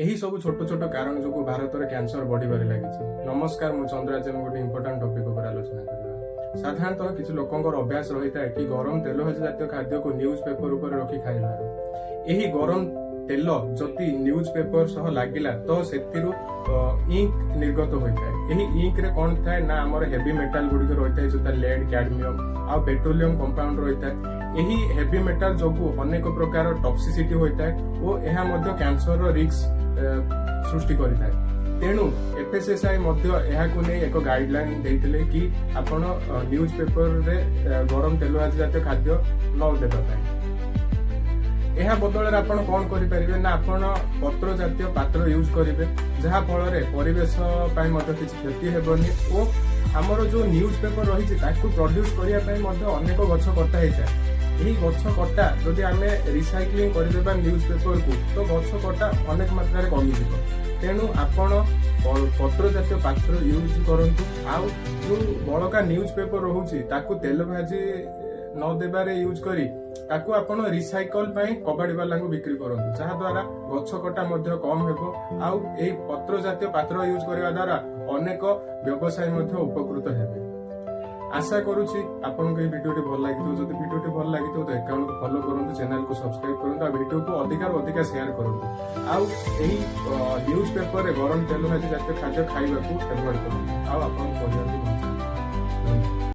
यही सब छोट छोट कारण जो भारत में कैंसर बढ़िबार लगी। नमस्कार, मु चंद्राज गोटे इंपोर्टाट टॉपिक पर आलोचना करवा। साधारणतः किसी लोकंर अभ्यास रही है कि गरम तेल भाजी जातीय खाद्य को न्यूज पेपर उपर रखी खाइबार। यही गरम तेल जदि न्यूज पेपर सह लागिला तो सेतिरु इंक निर्गत होता है। यही इंक रे कौन थाए ना आमर हेवी मेटाल गुड़िक रही है जो लेड कैडमियम आ पेट्रोलियम कंपाउंड रही है। यही हेवी मेटाल जो अनेक प्रकार टॉक्सिसिटी होता है और यह मध्य कैंसर रिस्क सृष्टि करता है। तेणु एफएसएसआई एक गाइडलाइन देते कि आपण न्यूज पेपर रे गरम तेल भाजी जातीय खाद्य न देवाई। यह बदल आपण कौन करें ना आपण पत्र जातीय पात्र यूज करेंगे जहाँ फल परिवेश किसी क्षति हेबनी और आमर जो न्यूज पेपर रही प्रोड्यूस करने अनेक गछ कटा होता है। यही गछ कटा जदि आम रिसाइक्लिंग करदे न्यूज पेपर को तो गछ कटा अनेक मात्रा कमिज। तेणु आपण पत्र जातीय पात्र यूज करंतु। आउ जो बड़का न्यूज पेपर रोचे तेल भाजी न देबारे यूज करी ताकू आपण रिसाइकल पाई कबाड़ी वाला को बिक्री करंतु जहाँ द्वारा गछ कटा मध्य कम हेबो। आउ एई पत्र जातीय पात्र यूज करबा द्वारा अनेक व्यवसाय मध्य उपकृत हेबे। आशा करूची आपन को वीडियो भल लगी। जदि वीडियो भल लगी तो अकाउंट को फॉलो करंतु, चैनल को सब्सक्राइब करंतु, आ वीडियो को अधिक शेयर करंतु। आउ एही न्यूज पेपर रे गरम तेल भाजी जातीय खाद्य खाइबा को एवॉइड करंतु। आउ आपन